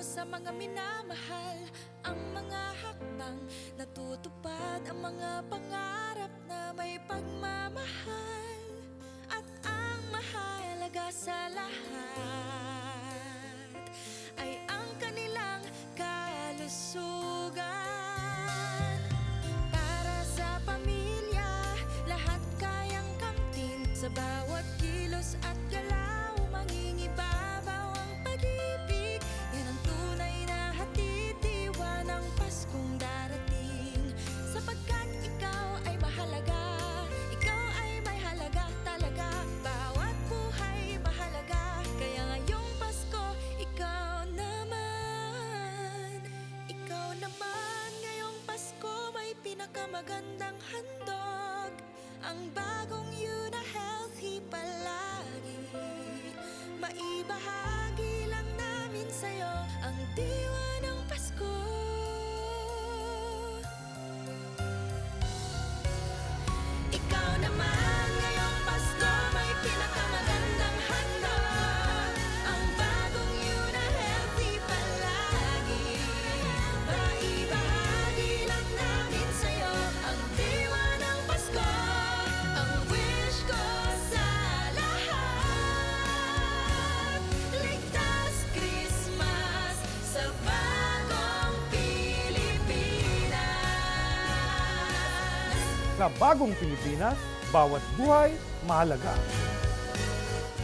sa mga minamahal, ang mga hakbang, natutupad ang mga pangarap na may pagmamahal. At ang mahalaga sa lahat ay ang kanilang kalusugan. Para sa pamilya, lahat kayang kamtin sa bawat kilos at galaw, mangingibabaw ang pag-ibig. Yan ang tunay na hatid, diwa ng Paskong darating. Sapagkat ikaw ay mahalaga, ikaw ay may halaga talaga. Bawat buhay mahalaga, kaya ngayong Pasko, ikaw naman. Ikaw naman ngayong Pasko, may pinakamagandang handog, ang bagong Una Healthy palagi. Maibahagi lang namin sa'yo ang diwa ng Pasko. Ikaw naman ngayong Pasko, may pinakamagandang handog, ang bagong Una Healthy palagi. Maibahagi lang namin sa'yo ang diwa ng Pasko, ang wish ko sa lahat. Ligtas Christmas sa bagong Pilipinas. Sa bagong Pilipinas, bawat buhay mahalaga.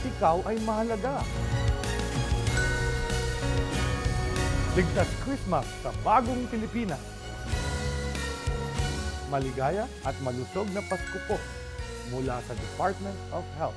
Ikaw ay mahalaga. Ligtas Christmas sa bagong Pilipinas. Maligaya at malusog na Pasko po mula sa Department of Health.